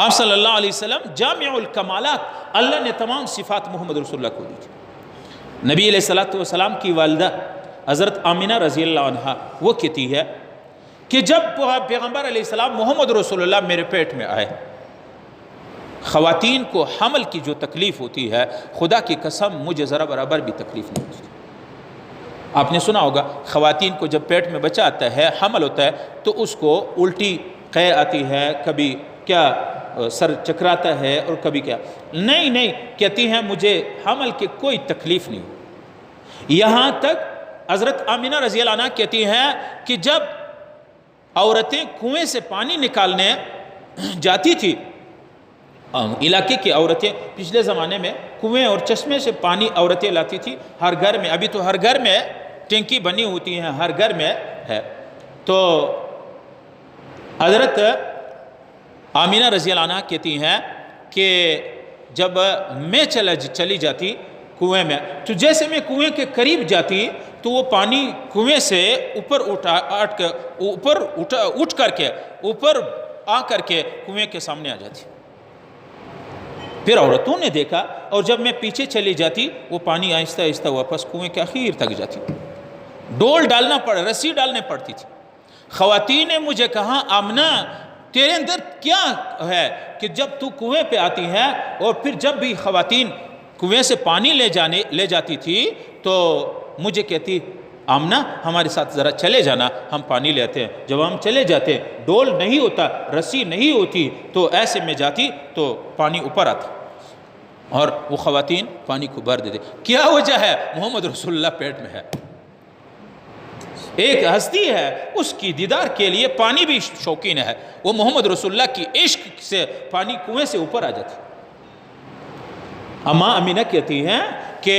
آپ صلی اللہ علیہ وسلم جامع الکمالات، اللہ نے تمام صفات محمد رسول اللہ کو دی تھی۔ نبی علیہ السلام کی والدہ حضرت آمینہ رضی اللہ عنہ وہ کہتی ہے کہ جب پیغمبر علیہ السلام محمد رسول اللہ میرے پیٹ میں آئے، خواتین کو حمل کی جو تکلیف ہوتی ہے، خدا کی قسم مجھے ذرا برابر بھی تکلیف نہیں ہوتی۔ آپ نے سنا ہوگا خواتین کو جب پیٹ میں بچہ آتا ہے، حمل ہوتا ہے، تو اس کو الٹی قے آتی ہے، کبھی کیا سر چکراتا ہے اور کبھی کیا نہیں کہتی ہیں مجھے حمل کی کوئی تکلیف نہیں۔ یہاں تک حضرت آمینہ رضی اللہ عنہ کہتی ہیں کہ جب عورتیں کنویں سے پانی نکالنے جاتی تھی، علاقے کی عورتیں پچھلے زمانے میں کنویں اور چشمے سے پانی عورتیں لاتی تھی ہر گھر میں، ابھی تو ہر گھر میں ٹینکی بنی ہوتی ہیں، ہر گھر میں ہے۔ تو حضرت آمینہ رضی اللہ عنہ کہتی ہیں کہ جب میں چلی جاتی کنویں میں، تو جیسے میں کنویں کے قریب جاتی تو وہ پانی کنویں سے اوپر اٹھ کر کے اوپر آ کر کے کنویں کے سامنے آ جاتی۔ پھر عورتوں نے دیکھا، اور جب میں پیچھے چلی جاتی وہ پانی آہستہ آہستہ واپس کنویں کے آخر تک جاتی۔ ڈول ڈالنا پڑا، رسی ڈالنے پڑتی تھی۔ خواتین نے مجھے کہا آمنہ تیرے اندر کیا ہے کہ جب تو کنویں پہ آتی ہے، اور پھر جب بھی خواتین کنویں سے پانی لے جاتی تھی تو مجھے کہتی آمنہ ہمارے ساتھ ذرا چلے جانا، ہم پانی لیتے ہیں۔ جب ہم چلے جاتے، ڈول نہیں ہوتا، رسی نہیں ہوتی، تو ایسے میں جاتی تو پانی اوپر آتا اور وہ خواتین پانی کو بھر دیتے۔ کیا وجہ ہے؟ محمد رسول اللہ پیٹ میں ہے، ایک ہستی ہے، اس کی دیدار کے لیے پانی بھی شوقین ہے، وہ محمد رسول اللہ کی عشق سے پانی کنویں سے اوپر آ جاتی۔ اماں امینہ کہتی ہیں کہ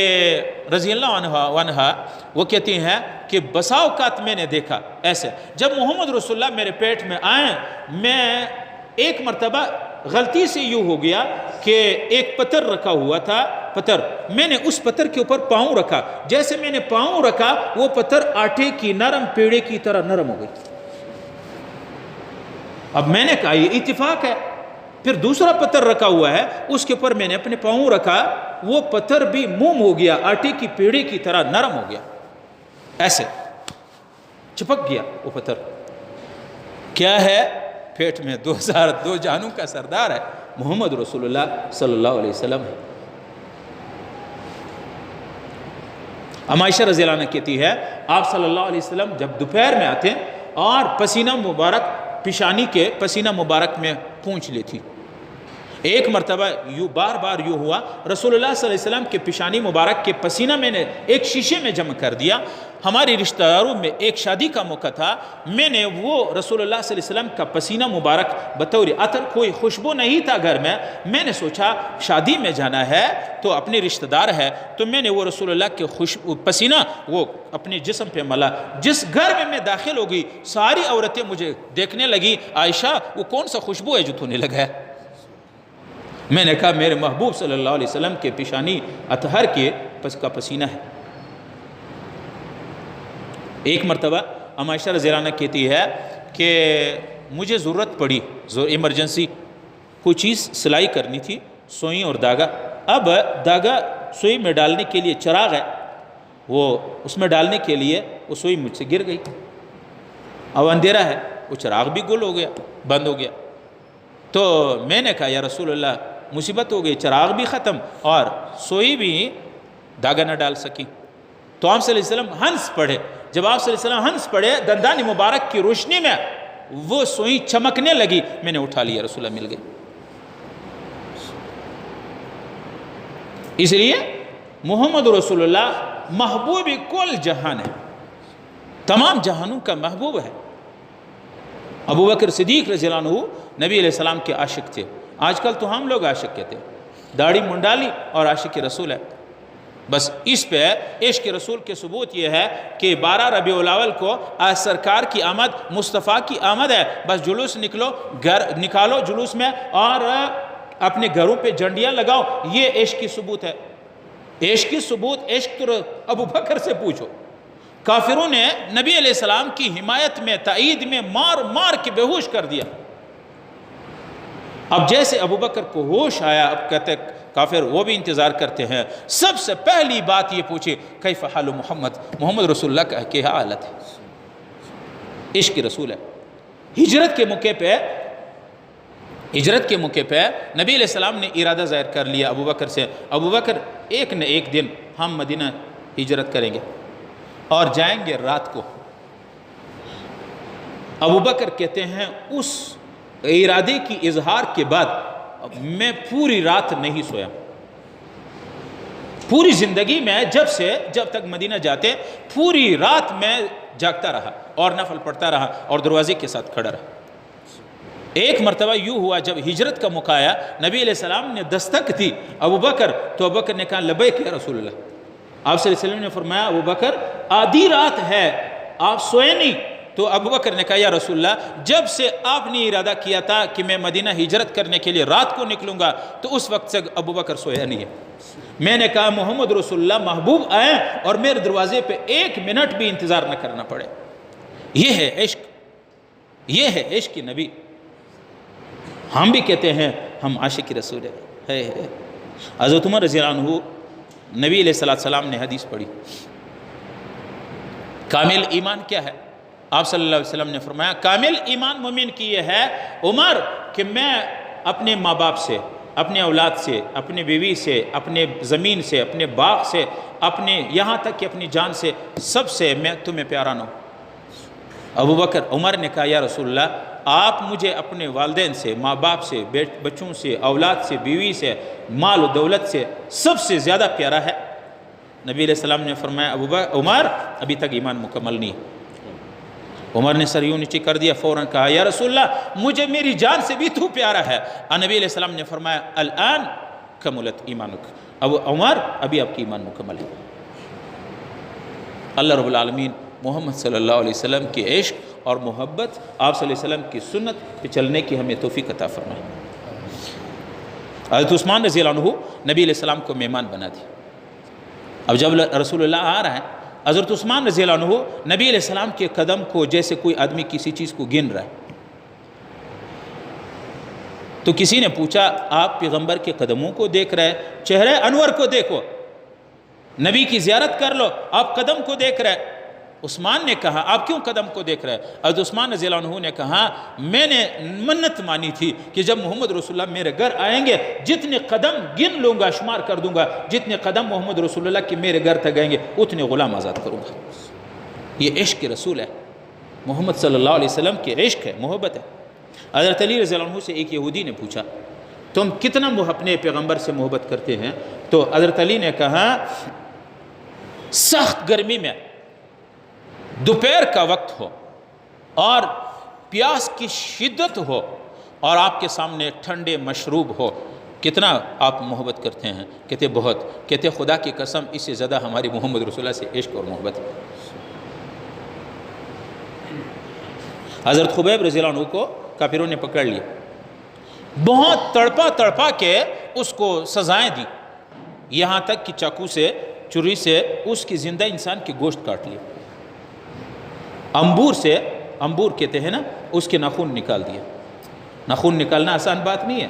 رضی اللہ عنہ وہ کہتی ہیں کہ بسا اوقات میں نے دیکھا ایسے، جب محمد رسول اللہ میرے پیٹ میں آئیں، میں ایک مرتبہ غلطی سے یوں ہو گیا کہ ایک پتھر رکھا ہوا تھا، میں نے اس پتھر کے اوپر پاؤں رکھا، جیسے میں نے پاؤں رکھا وہ پتھر آٹے کی نرم پیڑے کی طرح نرم ہو گئی۔ اب میں نے کہا یہ اتفاق ہے۔ پھر دوسرا پتھر رکھا ہوا ہے، اس کے اوپر میں نے اپنے پاؤں رکھا، وہ پتھر بھی موم ہو گیا، آٹے کی پیڑے کی طرح نرم ہو گیا، ایسے چپک گیا وہ پتھر۔ کیا ہے؟ پیٹ میں 2002 جہانوں کا سردار ہے، محمد رسول اللہ صلی اللہ علیہ وسلم ہے۔ عائشہ رضی اللہ عنہ کہتی ہے آپ صلی اللہ علیہ وسلم جب دوپہر میں آتے اور پسینہ مبارک پیشانی کے پسینہ مبارک میں پونچھ لیتی۔ ایک مرتبہ یوں بار یوں ہوا، رسول اللہ صلی اللہ علیہ وسلم کے پیشانی مبارک کے پسینہ میں نے ایک شیشے میں جمع کر دیا۔ ہماری رشتہ داروں میں ایک شادی کا موقع تھا، میں نے وہ رسول اللہ صلی اللہ علیہ وسلم کا پسینہ مبارک بطور عطر، کوئی خوشبو نہیں تھا گھر میں نے سوچا شادی میں جانا ہے تو اپنے رشتہ دار ہے، تو میں نے وہ رسول اللہ کے پسینہ وہ اپنے جسم پہ ملا۔ جس گھر میں داخل ہو گئی ساری عورتیں مجھے دیکھنے لگی، عائشہ وہ کون سا خوشبو ہے جو تو نے لگا ہے؟ میں نے کہا میرے محبوب صلی اللہ علیہ وسلم کے پیشانی اطہر کے کا پسینہ ہے۔ ایک مرتبہ عائشہ رضی اللہ عنہ کہتی ہے کہ مجھے ضرورت پڑی، ایمرجنسی کوئی چیز سلائی کرنی تھی، سوئی اور داغا۔ اب داغا سوئی میں ڈالنے کے لیے چراغ ہے، وہ اس میں ڈالنے کے لیے وہ سوئی مجھ سے گر گئی، اب اندھیرا ہے، وہ چراغ بھی گل ہو گیا، بند ہو گیا۔ تو میں نے کہا یا رسول اللہ مصیبت ہو گئی، چراغ بھی ختم اور سوئی بھی داغا نہ ڈال سکی۔ تو آپ صلی اللہ علیہ وسلم ہنس پڑھے۔ جب آپ صلی اللہ علیہ وسلم ہنس پڑھے، دندان مبارک کی روشنی میں وہ سوئی چمکنے لگی، میں نے اٹھا لیا، رسول اللہ مل گئے۔ اس لیے محمد رسول اللہ محبوب کل جہان ہے، تمام جہانوں کا محبوب ہے۔ ابو بکر صدیق رضی اللہ عنہ نبی علیہ السلام کے عاشق تھے۔ آج کل تو ہم لوگ عاشق کہتے ہیں، داڑھی منڈالی اور عاشق رسول ہے۔ بس اس پہ عشق رسول کے ثبوت یہ ہے کہ 12 ربیع الاول کو سرکار کی آمد، مصطفیٰ کی آمد ہے، بس جلوس نکالو جلوس میں اور اپنے گھروں پہ جھنڈیاں لگاؤ، یہ عشق کی ثبوت ہے۔ عشق کی ثبوت، عشق تو ابو بکر سے پوچھو۔ کافروں نے نبی علیہ السلام کی حمایت میں، تائید میں مار کے بے ہوش کر دیا۔ اب جیسے ابو بکر کو ہوش آیا، اب کہتے کافر وہ بھی انتظار کرتے ہیں، سب سے پہلی بات یہ پوچھے کیف حال محمد، محمد رسول اللہ کا کیا حالت ہے؟ عشق رسول ہے۔ ہجرت کے موقع پہ نبی علیہ السلام نے ارادہ ظاہر کر لیا ابو بکر سے، ابو بکر ایک نہ ایک دن ہم مدینہ ہجرت کریں گے اور جائیں گے رات کو۔ ابو بکر کہتے ہیں اس ارادے کی اظہار کے بعد میں پوری رات نہیں سویا، پوری زندگی میں جب تک مدینہ جاتے پوری رات میں جاگتا رہا اور نفل پڑھتا رہا اور دروازے کے ساتھ کھڑا رہا۔ ایک مرتبہ یوں ہوا جب ہجرت کا موقع آیا، نبی علیہ السلام نے دستک دی ابو بکر، تو ابو بکر نے کہا لبیک یا رسول اللہ۔ آپ صلی اللہ علیہ وسلم نے فرمایا ابو بکر آدھی رات ہے آپ سوئے نہیں؟ تو ابو بکر نے کہا یا رسول اللہ جب سے آپ نے ارادہ کیا تھا کہ میں مدینہ ہجرت کرنے کے لیے رات کو نکلوں گا تو اس وقت سے ابو بکر سویا نہیں ہے۔ میں نے کہا محمد رسول اللہ محبوب آئیں اور میرے دروازے پہ ایک منٹ بھی انتظار نہ کرنا پڑے۔ یہ ہے عشق، یہ ہے عشق کی نبی۔ ہم بھی کہتے ہیں ہم عاشق رسول ہے۔ حضرت عمر رضی اللہ عنہ نبی علیہ السلام نے حدیث پڑھی، کامل ایمان کیا ہے؟ آپ صلی اللہ علیہ وسلم نے فرمایا کامل ایمان مومن کی یہ ہے عمر کہ میں اپنے ماں باپ سے، اپنے اولاد سے، اپنے بیوی سے، اپنے زمین سے، اپنے باغ سے، اپنے یہاں تک کہ اپنی جان سے، سب سے میں تمہیں پیارا نہ ہوں۔ ابو بکر عمر نے کہا یا رسول اللہ آپ مجھے اپنے والدین سے، ماں باپ سے، بچوں سے، اولاد سے، بیوی سے، مال و دولت سے سب سے زیادہ پیارا ہے۔ نبی علیہ السلام نے فرمایا عمر ابھی تک ایمان مکمل نہیں۔ عمر نے سر یوں نیچے کر دیا، فوراً کہا یا رسول اللہ مجھے میری جان سے بھی تو پیارا ہے۔ نبی علیہ السلام نے فرمایا الآن کملت ایمانک، اب عمر ابھی آپ کی ایمان مکمل ہے۔ اللہ رب العالمین محمد صلی اللہ علیہ وسلم کی عشق اور محبت، آپ صلی اللہ علیہ وسلم کی سنت پہ چلنے کی ہمیں توفیق عطا فرمائے۔ حضرت عثمان رضی اللہ عنہ نبی علیہ السلام کو مہمان بنا دی۔ اب جب رسول اللہ آ رہا ہے، حضرت عثمان رضی اللہ عنہ نبی علیہ السلام کے قدم کو جیسے کوئی آدمی کسی چیز کو گن رہا ہے۔ تو کسی نے پوچھا آپ پیغمبر کے قدموں کو دیکھ رہے، چہرے انور کو دیکھو، نبی کی زیارت کر لو، آپ قدم کو دیکھ رہے۔ عثمان نے کہا آپ کیوں قدم کو دیکھ رہے؟ حضرت عثمان رضی اللہ عنہ نے کہا میں نے منت مانی تھی کہ جب محمد رسول اللہ میرے گھر آئیں گے جتنے قدم گن لوں گا، شمار کر دوں گا، جتنے قدم محمد رسول اللہ کے میرے گھر تک آئیں گے اتنے غلام آزاد کروں گا۔ یہ عشق رسول ہے، محمد صلی اللہ علیہ وسلم کی عشق ہے، محبت ہے۔ حضرت علی رضی اللہ عنہ سے ایک یہودی نے پوچھا تم کتنا اپنے پیغمبر سے محبت کرتے ہیں؟ تو حضرت علی نے کہا سخت گرمی میں دوپہر کا وقت ہو اور پیاس کی شدت ہو اور آپ کے سامنے ٹھنڈے مشروب ہو، کتنا آپ محبت کرتے ہیں؟ کہتے بہت۔ کہتے خدا کی قسم اس سے زیادہ ہماری محمد رسول اللہ سے عشق اور محبت ہے۔ حضرت خبیب رضی اللہ عنہ کو کافروں نے پکڑ لیا، بہت تڑپا کے اس کو سزائیں دی، یہاں تک کہ چاقو سے، چھری سے اس کی زندہ انسان کی گوشت کاٹ لیا، امبور کہتے ہیں نا، اس کے ناخن نکال دیا۔ ناخن نکالنا آسان بات نہیں ہے۔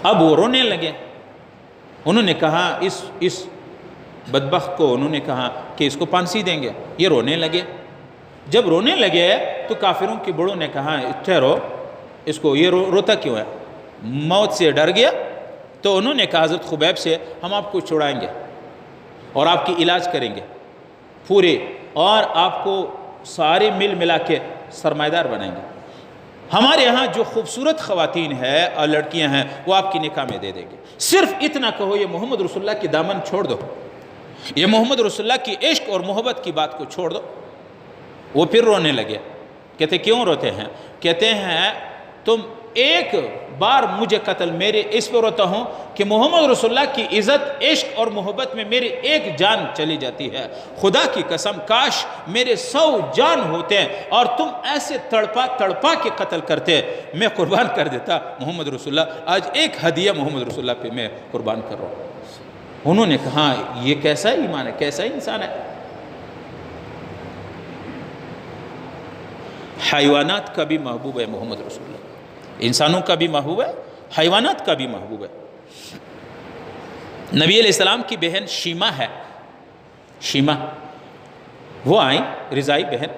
اب وہ رونے لگے، انہوں نے کہا اس بدبخت کو، انہوں نے کہا کہ اس کو پھانسی دیں گے۔ یہ رونے لگے، جب رونے لگے تو کافروں کے بڑوں نے کہا ٹھہرو، اس کو یہ روتا کیوں ہے؟ موت سے ڈر گیا؟ تو انہوں نے کہا حضرت خبیب سے ہم آپ کو چھڑائیں گے اور آپ کی علاج کریں گے پورے، اور آپ کو سارے ملا کے سرمایہ دار بنائیں گے۔ ہمارے یہاں جو خوبصورت خواتین ہیں اور لڑکیاں ہیں وہ آپ کی نکاح میں دے دیں گے، صرف اتنا کہو یہ محمد رسول اللہ کی دامن چھوڑ دو، یہ محمد رسول اللہ کی عشق اور محبت کی بات کو چھوڑ دو۔ وہ پھر رونے لگے، کہتے کیوں روتے ہیں؟ کہتے ہیں تم ایک بار مجھے قتل، میرے اس پہ روتا ہوں کہ محمد رسول اللہ کی عزت، عشق اور محبت میں میری ایک جان چلی جاتی ہے۔ خدا کی قسم کاش میرے 100 جان ہوتے ہیں اور تم ایسے تڑپا کے قتل کرتے، میں قربان کر دیتا محمد رسول اللہ۔ آج ایک ہدیہ محمد رسول اللہ پہ میں قربان کر رہا ہوں۔ انہوں نے کہا یہ کیسا ایمان ہے، کیسا انسان ہے؟ حیوانات کا بھی محبوب ہے محمد رسول اللہ۔ انسانوں کا بھی محبوب ہے، حیوانات کا بھی محبوب ہے۔ نبی علیہ السلام کی بہن شیمہ ہے، شیمہ وہ آئیں رضائی بہن،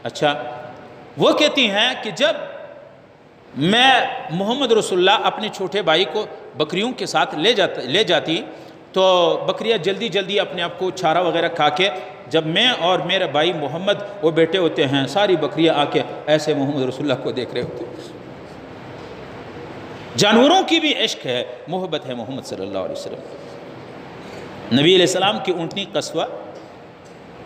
اچھا وہ کہتی ہیں کہ جب میں محمد رسول اللہ اپنے چھوٹے بھائی کو بکریوں کے ساتھ لے جاتی تو بکریاں جلدی جلدی اپنے آپ کو چارہ وغیرہ کھا کے، جب میں اور میرا بھائی محمد وہ بیٹھے ہوتے ہیں، ساری بکریاں آ کے ایسے محمد رسول اللہ کو دیکھ رہے ہوتے ہیں۔ جانوروں کی بھی عشق ہے، محبت ہے محمد صلی اللہ علیہ وسلم۔ نبی علیہ السلام کی اونٹنی قصوہ،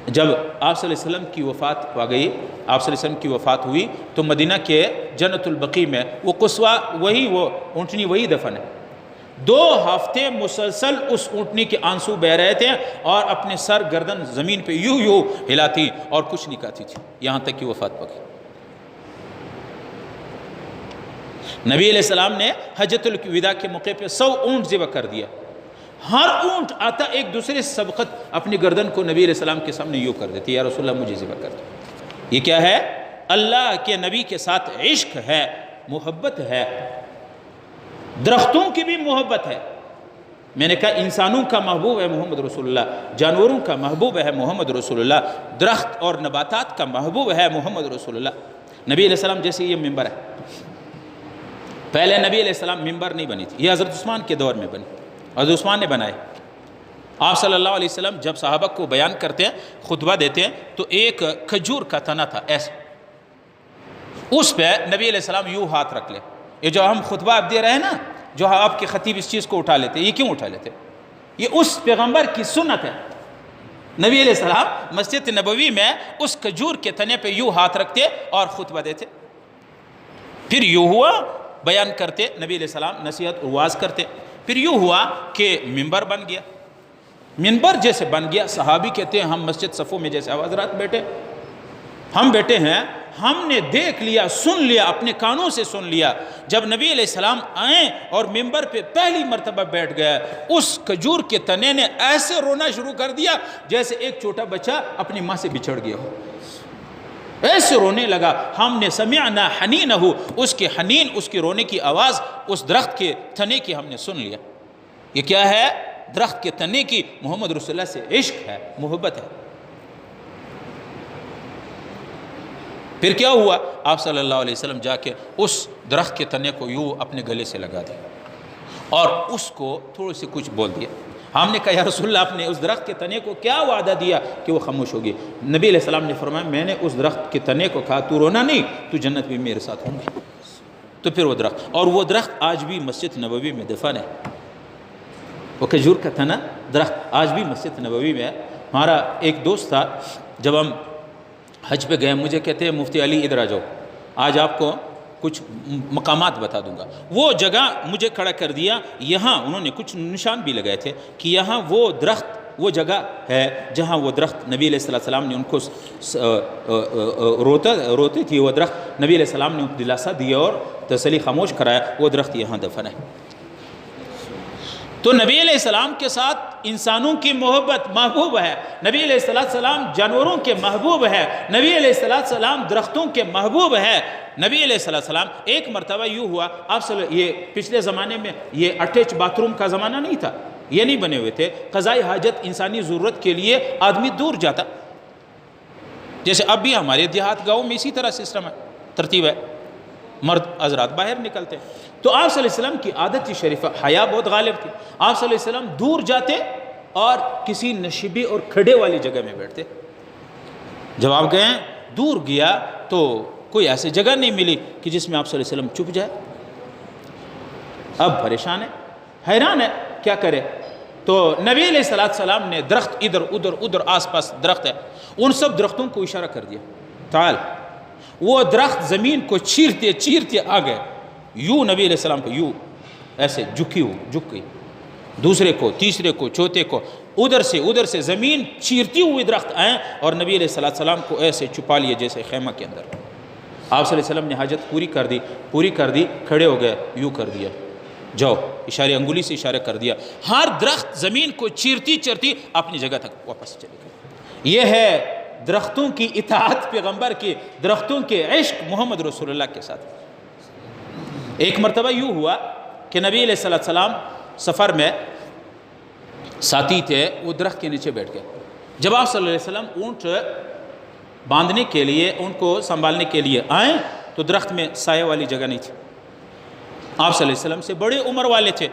جب آپ صلی اللہ علیہ وسلم کی وفات ہو گئی، آپ صلی اللہ علیہ وسلم کی وفات ہوئی تو مدینہ کے جنت البقیع میں وہ قصوہ وہی، وہ اونٹنی وہی دفن ہے۔ 2 ہفتے مسلسل اس اونٹنی کے آنسو بہ رہے تھے اور اپنے سر گردن زمین پہ یوں ہلاتی اور کچھ نہیں کہتی تھی، یہاں تک کہ وفات پا گئی۔ نبی علیہ السلام نے حجۃ الوداع کے موقع پہ 100 اونٹ ذبح کر دیا، ہر اونٹ آتا ایک دوسرے سے سبقت اپنی گردن کو نبی علیہ السلام کے سامنے یوں کر دیتی، یا رسول اللہ مجھے ذبح کر دو۔ یہ کیا ہے؟ اللہ کے نبی کے ساتھ عشق ہے، محبت ہے۔ درختوں کی بھی محبت ہے، میں نے کہا انسانوں کا محبوب ہے محمد رسول اللہ، جانوروں کا محبوب ہے محمد رسول اللہ، درخت اور نباتات کا محبوب ہے محمد رسول اللہ۔ نبی علیہ السلام جیسے یہ ممبر ہے، پہلے نبی علیہ السلام ممبر نہیں بنی تھی، یہ حضرت عثمان کے دور میں بنی، حضرت عثمان نے بنائے۔ آپ صلی اللہ علیہ وسلم جب صحابہ کو بیان کرتے ہیں، خطبہ دیتے ہیں، تو ایک کھجور کا تنا تھا ایسا، اس پہ نبی علیہ السلام یوں ہاتھ رکھ لے۔ یہ جو ہم خطبہ آپ دے رہے ہیں نا، جو آپ کے خطیب اس چیز کو اٹھا لیتے، یہ کیوں اٹھا لیتے؟ یہ اس پیغمبر کی سنت ہے۔ نبی علیہ السلام مسجد نبوی میں اس کھجور کے تنے پہ یوں ہاتھ رکھتے اور خطبہ دیتے، پھر یوں ہوا بیان کرتے، نبی علیہ السلام نصیحت واز کرتے، پھر یوں ہوا کہ منبر بن گیا۔ منبر جیسے بن گیا، صحابی کہتے ہیں ہم مسجد صفوں میں جیسے حضرات بیٹھے، ہم بیٹھے ہیں، ہم نے دیکھ لیا، سن لیا، اپنے کانوں سے سن لیا، جب نبی علیہ السلام آئیں اور منبر پہ پہلی مرتبہ بیٹھ گیا، اس کھجور کے تنے نے ایسے رونا شروع کر دیا جیسے ایک چھوٹا بچہ اپنی ماں سے بچھڑ گیا ہو، ایسے رونے لگا۔ ہم نے سمعنا حنینہ، اس کے حنین، اس کے رونے کی آواز اس درخت کے تنے کی ہم نے سن لیا۔ یہ کیا ہے؟ درخت کے تنے کی محمد رسول اللہ سے عشق ہے، محبت ہے۔ پھر کیا ہوا؟ آپ صلی اللہ علیہ وسلم جا کے اس درخت کے تنے کو یوں اپنے گلے سے لگا دیا اور اس کو تھوڑی سی کچھ بول دیا۔ ہم نے کہا یا رسول اللہ، آپ نے اس درخت کے تنے کو کیا وعدہ دیا کہ وہ خاموش ہوگی؟ نبی علیہ السلام نے فرمایا میں نے اس درخت کے تنے کو کہا تو رونا نہیں، تو جنت بھی میرے ساتھ ہوں گی۔ تو پھر وہ درخت، اور وہ درخت آج بھی مسجد نبوی میں دفن ہے، وہ کھجور کا تنا درخت آج بھی مسجد نبوی میں ہے۔ ہمارا ایک دوست تھا، جب ہم حج پہ گئے، مجھے کہتے ہیں مفتی علی ادھر آ جاؤ، آج آپ کو کچھ مقامات بتا دوں گا۔ وہ جگہ مجھے کھڑا کر دیا، یہاں انہوں نے کچھ نشان بھی لگائے تھے کہ یہاں وہ درخت، وہ جگہ ہے جہاں وہ درخت نبی علیہ السلام نے ان کو روتی تھی، وہ درخت نبی علیہ السلام نے دلاسا دیا اور تسلی خاموش کرایا، وہ درخت یہاں دفن ہے۔ تو نبی علیہ السلام کے ساتھ انسانوں کی محبت محبوب ہے، نبی علیہ السلام جانوروں کے محبوب ہے، نبی علیہ السلام درختوں کے محبوب ہے۔ نبی علیہ السلام ایک مرتبہ یوں ہوا، آپ یہ پچھلے زمانے میں یہ اٹیچ باتھ روم کا زمانہ نہیں تھا، یہ نہیں بنے ہوئے تھے، قضائی حاجت انسانی ضرورت کے لیے آدمی دور جاتا، جیسے اب بھی ہمارے دیہات گاؤں میں اسی طرح سسٹم ہے، ترتیب ہے، مرد حضرات باہر نکلتے۔ تو آپ صلی اللہ علیہ وسلم کی عادت تھی شریفہ، حیا بہت غالب تھی، آپ صلی اللہ علیہ وسلم دور جاتے اور کسی نشیبی اور کھڑے والی جگہ میں بیٹھتے۔ جب آپ گئے دور گیا تو کوئی ایسی جگہ نہیں ملی کہ جس میں آپ صلی اللہ علیہ وسلم چھپ جائے۔ اب پریشان ہے، حیران ہے، کیا کرے؟ تو نبی علیہ السلام نے درخت ادھر ادھر آس پاس درخت ہے، ان سب درختوں کو اشارہ کر دیا، تعال۔ وہ درخت زمین کو چیرتے چیرتے آ گئے، یوں نبی علیہ السلام کو یوں ایسے جھک گئی، دوسرے کو، تیسرے کو، چوتھے کو، ادھر سے زمین چیرتی ہوئی درخت آئیں اور نبی علیہ السلام کو ایسے چھپا لیے جیسے خیمہ کے اندر۔ آپ صلی اللہ علیہ وسلم نے حاجت پوری کر دی، کھڑے ہو گئے، یوں کر دیا، جاؤ، اشارے انگلی سے اشارہ کر دیا، ہر درخت زمین کو چیرتی اپنی جگہ تک واپس چلے گئے۔ یہ ہے درختوں کی اطاعت پیغمبر کی، درختوں کے عشق محمد رسول اللہ کے ساتھ۔ ایک مرتبہ یوں ہوا کہ نبی علیہ السلام سفر میں ساتھی تھے، وہ درخت کے نیچے بیٹھ گئے۔ جب آپ صلی اللہ علیہ وسلم اونٹ باندھنے کے لیے، ان کو سنبھالنے کے لیے آئیں تو درخت میں سائے والی جگہ نہیں تھی۔ آپ صلی اللہ علیہ وسلم سے بڑے عمر والے تھے،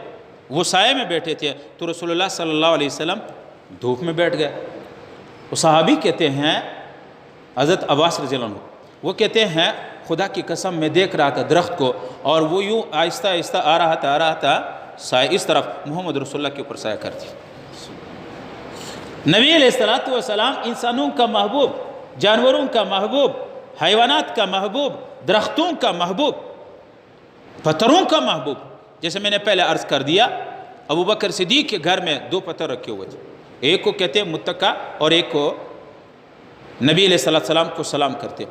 وہ سائے میں بیٹھے تھے، تو رسول اللہ صلی اللہ علیہ وسلم دھوپ میں بیٹھ گئے۔ وہ صحابی کہتے ہیں، حضرت عباس رضی اللہ عنہ، وہ کہتے ہیں خدا کی قسم میں دیکھ رہا تھا درخت کو، اور وہ یوں آہستہ آہستہ آ رہا تھا سائے اس طرف، محمد رسول اللہ کے اوپر سایہ کرتی۔ نبی علیہ السلام انسانوں کا محبوب، جانوروں کا محبوب، حیوانات کا محبوب، درختوں کا محبوب، پتھروں کا محبوب۔ جیسے میں نے پہلے عرض کر دیا، ابو بکر صدیق کے گھر میں 2 پتھر رکھے ہوئے تھے، ایک کو کہتے ہیں متکا اور ایک کو نبی علیہ السلام کو سلام کرتے۔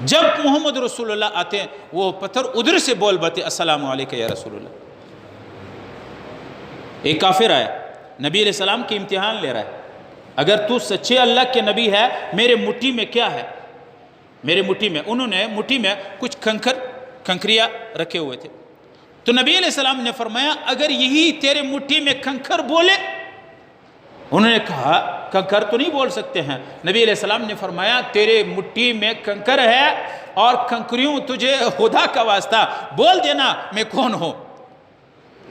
جب محمد رسول اللہ آتے ہیں وہ پتھر ادھر سے بول بتے السلام علیکم یا رسول اللہ۔ ایک کافر آیا، نبی علیہ السلام کی امتحان لے رہا ہے، اگر تو سچے اللہ کے نبی ہے میرے مٹھی میں کیا ہے؟ میرے مٹھی میں، انہوں نے مٹھی میں کچھ کنکریاں رکھے ہوئے تھے، تو نبی علیہ السلام نے فرمایا اگر یہی تیرے مٹھی میں کنکر بولے؟ انہوں نے کہا کنکر تو نہیں بول سکتے ہیں۔ نبی علیہ السلام نے فرمایا تیرے مٹھی میں کنکر ہے اور کنکریوں تجھے خدا کا واسطہ بول دینا میں کون ہوں۔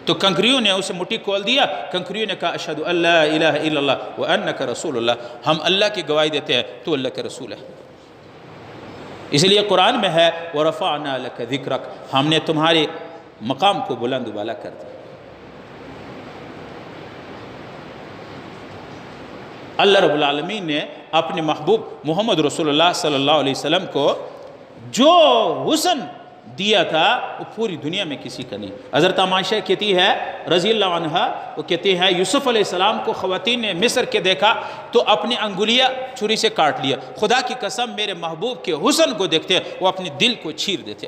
تو کنکریوں نے اسے مٹھی کھول دیا، کنکریوں نے کہا اشہد ان لا الہ الا اللہ وانک رسول اللہ، ہم اللہ کی گواہی دیتے ہیں تو اللہ کے رسول ہے۔ اس لیے قرآن میں ہے وَرَفَعْنَا لَكَ ذِكْرَكَ، ہم نے تمہارے مقام کو بلند بالا کر دیا۔ اللہ رب العالمین نے اپنے محبوب محمد رسول اللہ صلی اللہ علیہ وسلم کو جو حسن دیا تھا وہ پوری دنیا میں کسی کا نہیں۔ حضرت عائشہ کہتی ہے رضی اللہ عنہا، وہ کہتی ہے یوسف علیہ السلام کو خواتین نے مصر کے دیکھا تو اپنی انگلیاں چھری سے کاٹ لیا، خدا کی قسم میرے محبوب کے حسن کو دیکھتے وہ اپنے دل کو چیر دیتے۔